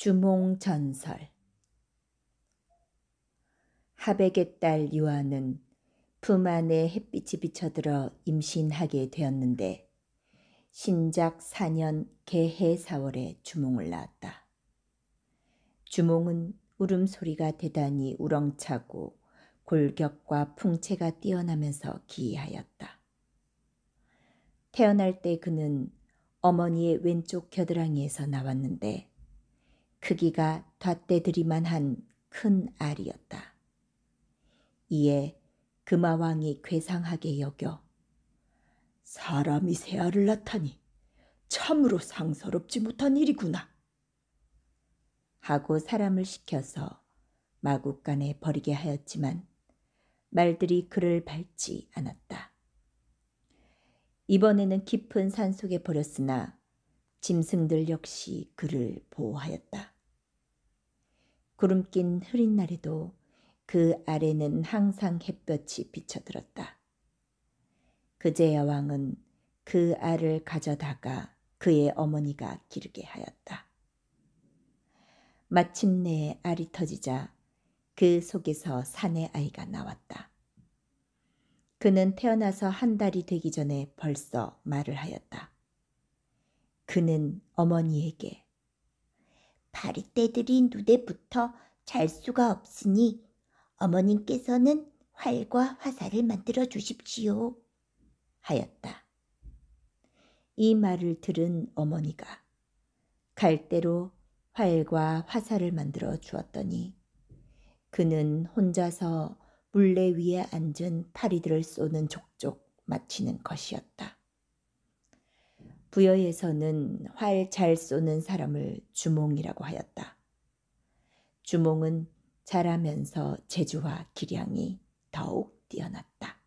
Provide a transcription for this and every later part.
주몽전설. 하백의 딸 유아는 품 안에 햇빛이 비쳐들어 임신하게 되었는데 신작 4년 개해 4월에 주몽을 낳았다. 주몽은 울음소리가 대단히 우렁차고 골격과 풍채가 뛰어나면서 기이하였다. 태어날 때 그는 어머니의 왼쪽 겨드랑이에서 나왔는데 크기가 닷대들이만한 큰 알이었다. 이에 금화왕이 괴상하게 여겨 사람이 새 알을 낳다니 참으로 상서롭지 못한 일이구나 하고 사람을 시켜서 마국간에 버리게 하였지만 말들이 그를 밟지 않았다. 이번에는 깊은 산속에 버렸으나 짐승들 역시 그를 보호하였다. 구름 낀 흐린 날에도 그 아래는 항상 햇볕이 비쳐들었다. 그제야 왕은 그 알을 가져다가 그의 어머니가 기르게 하였다. 마침내 알이 터지자 그 속에서 사내 아이가 나왔다. 그는 태어나서 한 달이 되기 전에 벌써 말을 하였다. 그는 어머니에게 파리떼들이 눈에 붙어 잘 수가 없으니 어머님께서는 활과 화살을 만들어 주십시오 하였다. 이 말을 들은 어머니가 갈대로 활과 화살을 만들어 주었더니 그는 혼자서 물레 위에 앉은 파리들을 쏘는 족족 마치는 것이었다. 부여에서는 활 잘 쏘는 사람을 주몽이라고 하였다. 주몽은 자라면서 재주와 기량이 더욱 뛰어났다.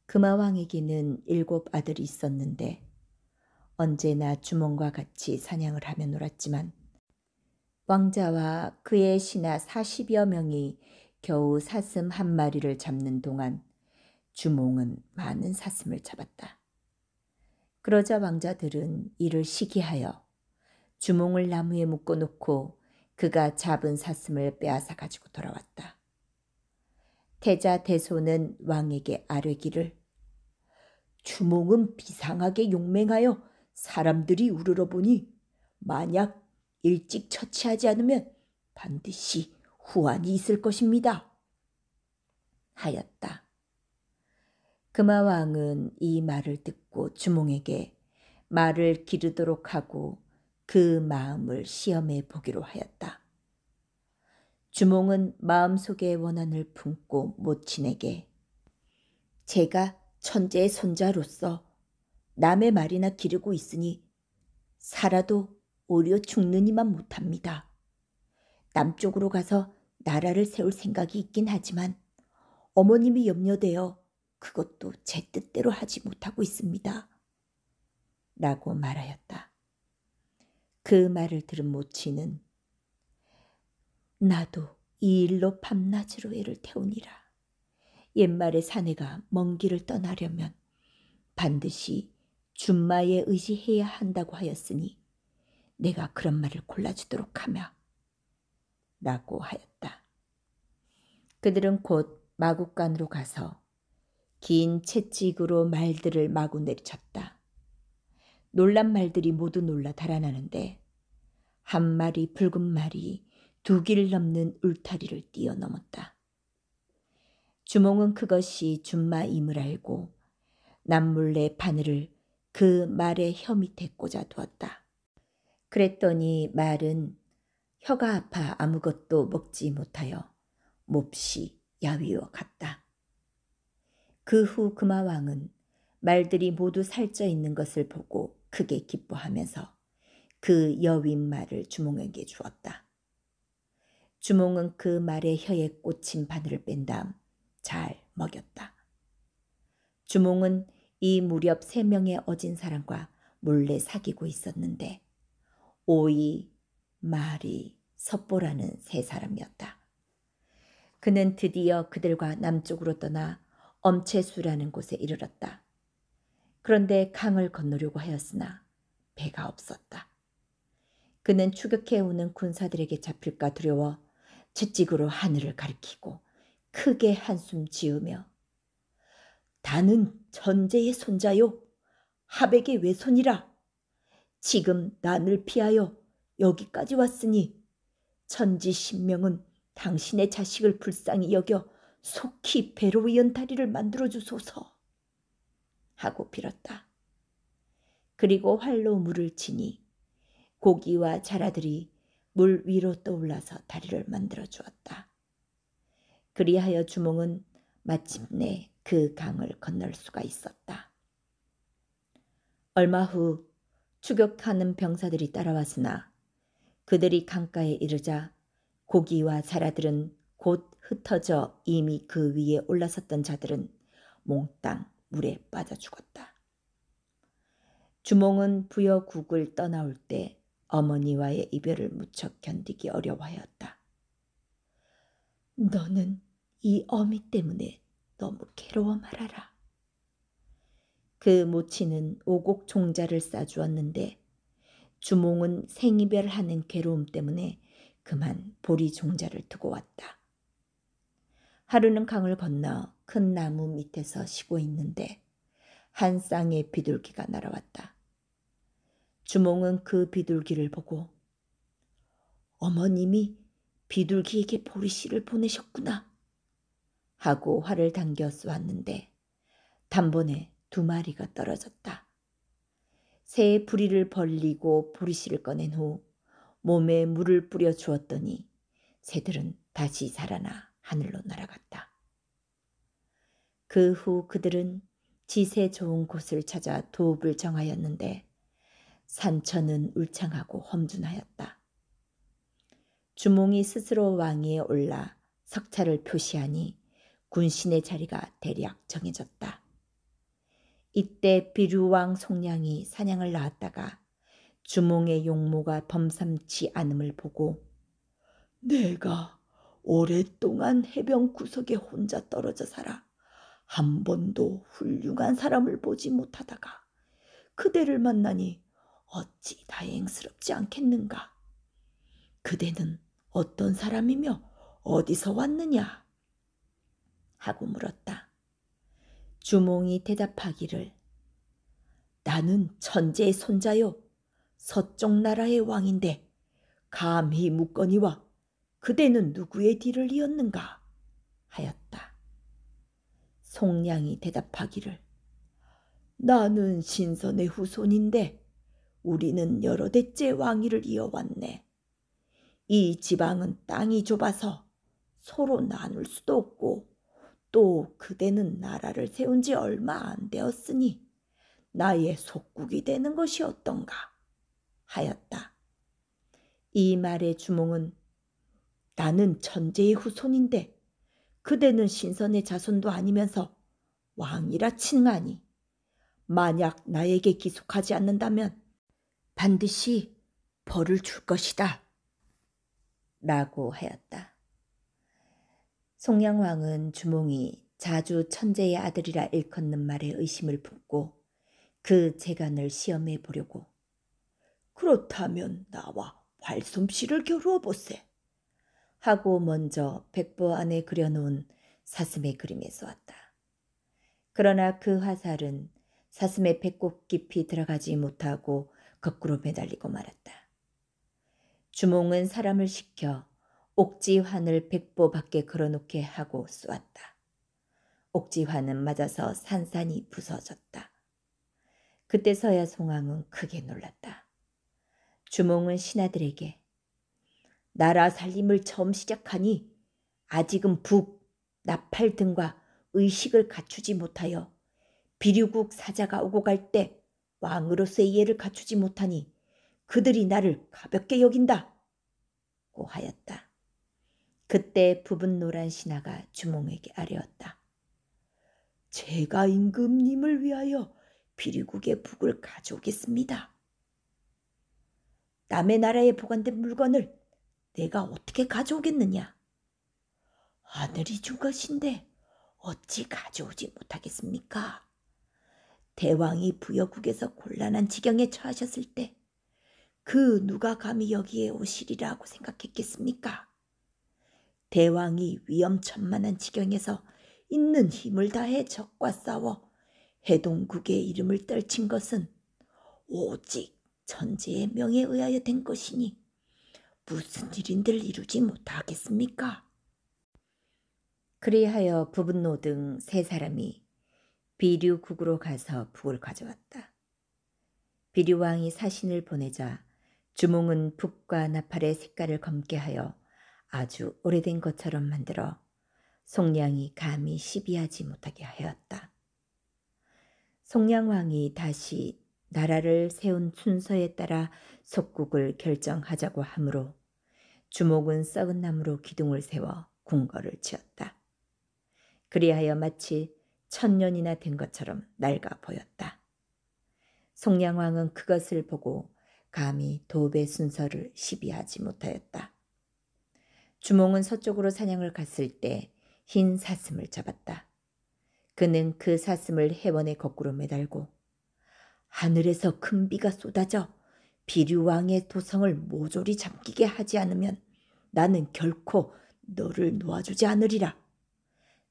금화왕에게는 7 아들이 있었는데 언제나 주몽과 같이 사냥을 하며 놀았지만 왕자와 그의 신하 40여 명이 겨우 사슴 한 마리를 잡는 동안 주몽은 많은 사슴을 잡았다. 그러자 왕자들은 이를 시기하여 주몽을 나무에 묶어놓고 그가 잡은 사슴을 빼앗아 가지고 돌아왔다. 태자 대소는 왕에게 아뢰기를 주몽은 비상하게 용맹하여 사람들이 우러러보니 만약 일찍 처치하지 않으면 반드시 후환이 있을 것입니다 하였다. 금화왕은 이 말을 듣고 주몽에게 말을 기르도록 하고 그 마음을 시험해 보기로 하였다. 주몽은 마음속의 원한을 품고 모친에게 제가 천재의 손자로서 남의 말이나 기르고 있으니 살아도 오히려 죽느니만 못합니다. 남쪽으로 가서 나라를 세울 생각이 있긴 하지만 어머님이 염려되어 그것도 제 뜻대로 하지 못하고 있습니다 라고 말하였다. 그 말을 들은 모친은 나도 이 일로 밤낮으로 애를 태우니라. 옛말에 사내가 먼 길을 떠나려면 반드시 준마에 의지해야 한다고 하였으니 내가 그런 말을 골라주도록 하며 라고 하였다. 그들은 곧 마국간으로 가서 긴 채찍으로 말들을 마구 내리쳤다. 놀란 말들이 모두 놀라 달아나는데 한 마리 붉은 말이 2길 넘는 울타리를 뛰어넘었다. 주몽은 그것이 준마임을 알고 남몰래 바늘을 그 말의 혀 밑에 꽂아 두었다. 그랬더니 말은 혀가 아파 아무것도 먹지 못하여 몹시 야위어 갔다. 그 후 금화왕은 말들이 모두 살쪄 있는 것을 보고 크게 기뻐하면서 그 여윈 말을 주몽에게 주었다. 주몽은 그 말의 혀에 꽂힌 바늘을 뺀 다음 잘 먹였다. 주몽은 이 무렵 3명의 어진 사람과 몰래 사귀고 있었는데 오이, 마리, 섭보라는 3사람이었다. 그는 드디어 그들과 남쪽으로 떠나 엄체수라는 곳에 이르렀다. 그런데 강을 건너려고 하였으나 배가 없었다. 그는 추격해오는 군사들에게 잡힐까 두려워 채찍으로 하늘을 가리키고 크게 한숨 지으며 나는 천재의 손자요 하백의 외손이라. 지금 난을 피하여 여기까지 왔으니 천지신명은 당신의 자식을 불쌍히 여겨 속히 배로 이은 다리를 만들어 주소서 하고 빌었다. 그리고 활로 물을 치니 고기와 자라들이 물 위로 떠올라서 다리를 만들어 주었다. 그리하여 주몽은 마침내 그 강을 건널 수가 있었다. 얼마 후 추격하는 병사들이 따라왔으나 그들이 강가에 이르자 고기와 자라들은 곧 흩어져 이미 그 위에 올라섰던 자들은 몽땅 물에 빠져 죽었다. 주몽은 부여국을 떠나올 때 어머니와의 이별을 무척 견디기 어려워하였다. 너는 이 어미 때문에 너무 괴로워 말아라. 그 모친은 오곡 종자를 싸주었는데 주몽은 생이별하는 괴로움 때문에 그만 보리 종자를 두고 왔다. 하루는 강을 건너 큰 나무 밑에서 쉬고 있는데 한 쌍의 비둘기가 날아왔다. 주몽은 그 비둘기를 보고 어머님이 비둘기에게 보리씨를 보내셨구나 하고 활을 당겨 쏘았는데 단번에 2마리가 떨어졌다. 새의 부리를 벌리고 보리씨를 꺼낸 후 몸에 물을 뿌려 주었더니 새들은 다시 살아나 하늘로 날아갔다. 그 후 그들은 지세 좋은 곳을 찾아 도읍을 정하였는데 산천은 울창하고 험준하였다. 주몽이 스스로 왕위에 올라 석차를 표시하니 군신의 자리가 대략 정해졌다. 이때 비류왕 송량이 사냥을 나왔다가 주몽의 용모가 범삼치 않음을 보고 내가 오랫동안 해변 구석에 혼자 떨어져 살아 한 번도 훌륭한 사람을 보지 못하다가 그대를 만나니 어찌 다행스럽지 않겠는가. 그대는 어떤 사람이며 어디서 왔느냐 하고 물었다. 주몽이 대답하기를 나는 천재의 손자요 서쪽 나라의 왕인데 감히 묻거니와 그대는 누구의 뒤를 이었는가 하였다. 송량이 대답하기를 나는 신선의 후손인데 우리는 여러 대째 왕위를 이어왔네. 이 지방은 땅이 좁아서 서로 나눌 수도 없고 또 그대는 나라를 세운 지 얼마 안 되었으니 나의 속국이 되는 것이 어떤가 하였다. 이 말에 주몽은 나는 천재의 후손인데 그대는 신선의 자손도 아니면서 왕이라 칭하니 만약 나에게 기속하지 않는다면 반드시 벌을 줄 것이다 라고 하였다. 송량왕은 주몽이 자주 천재의 아들이라 일컫는 말에 의심을 품고 그 재간을 시험해 보려고 그렇다면 나와 활솜씨를 겨루어 보세 하고 먼저 백보 안에 그려놓은 사슴의 그림에 쏘았다. 그러나 그 화살은 사슴의 배꼽 깊이 들어가지 못하고 거꾸로 매달리고 말았다. 주몽은 사람을 시켜 옥지환을 백보 밖에 걸어놓게 하고 쏘았다. 옥지환은 맞아서 산산이 부서졌다. 그때서야 송왕은 크게 놀랐다. 주몽은 신하들에게 나라 살림을 처음 시작하니 아직은 북, 나팔 등과 의식을 갖추지 못하여 비류국 사자가 오고 갈 때 왕으로서의 이해를 갖추지 못하니 그들이 나를 가볍게 여긴다 고 하였다. 그때 부분 노란 신하가 주몽에게 아뢰었다. 제가 임금님을 위하여 비류국의 북을 가져오겠습니다. 남의 나라에 보관된 물건을 내가 어떻게 가져오겠느냐. 하늘이 준 것인데 어찌 가져오지 못하겠습니까? 대왕이 부여국에서 곤란한 지경에 처하셨을 때 그 누가 감히 여기에 오시리라고 생각했겠습니까? 대왕이 위험천만한 지경에서 있는 힘을 다해 적과 싸워 해동국의 이름을 떨친 것은 오직 천재의 명에 의하여 된 것이니 무슨 일인들 이루지 못하겠습니까? 그리하여 부분노 등 세 사람이 비류국으로 가서 북을 가져왔다. 비류왕이 사신을 보내자 주몽은 북과 나팔의 색깔을 검게 하여 아주 오래된 것처럼 만들어 송량이 감히 시비하지 못하게 하였다. 송량왕이 다시 나라를 세운 순서에 따라 속국을 결정하자고 하므로 주몽은 썩은 나무로 기둥을 세워 궁궐을 지었다. 그리하여 마치 1000년이나 된 것처럼 낡아 보였다. 송량왕은 그것을 보고 감히 도배 순서를 시비하지 못하였다. 주몽은 서쪽으로 사냥을 갔을 때 흰 사슴을 잡았다. 그는 그 사슴을 해원에 거꾸로 매달고 하늘에서 큰 비가 쏟아져 비류왕의 도성을 모조리 잠기게 하지 않으면 나는 결코 너를 놓아주지 않으리라.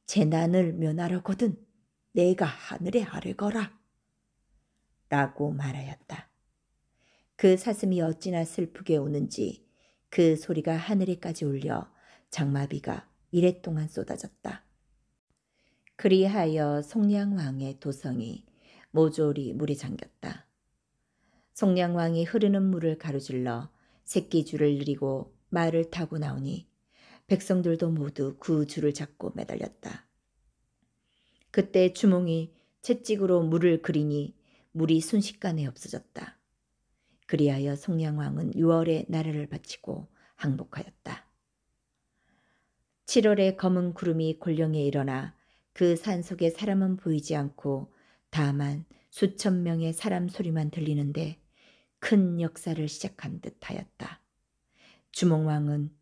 재난을 면하려거든 내가 하늘에 아뢰거라. 라고 말하였다. 그 사슴이 어찌나 슬프게 우는지 그 소리가 하늘에까지 울려 장마비가 이랫동안 쏟아졌다. 그리하여 송량왕의 도성이 모조리 물에 잠겼다. 송량왕이 흐르는 물을 가로질러 새끼줄을 느리고 말을 타고 나오니 백성들도 모두 그 줄을 잡고 매달렸다. 그때 주몽이 채찍으로 물을 그리니 물이 순식간에 없어졌다. 그리하여 송량왕은 6월에 나라를 바치고 항복하였다. 7월에 검은 구름이 골령에 일어나 그 산속에 사람은 보이지 않고 다만 수천 명의 사람 소리만 들리는데 큰 역사를 시작한 듯하였다. 주몽왕은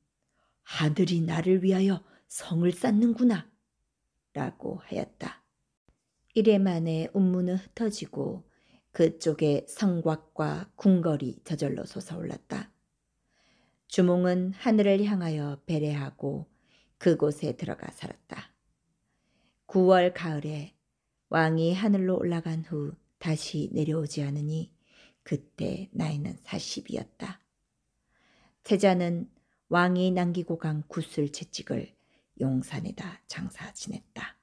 하늘이 나를 위하여 성을 쌓는구나 라고 하였다. 이래 만에 운무는 흩어지고 그쪽에 성곽과 궁궐이 저절로 솟아올랐다. 주몽은 하늘을 향하여 배례하고 그곳에 들어가 살았다. 9월 가을에 왕이 하늘로 올라간 후 다시 내려오지 않으니 그때 나이는 40이었다. 태자는 왕이 남기고 간 구슬 채찍을 용산에다 장사 지냈다.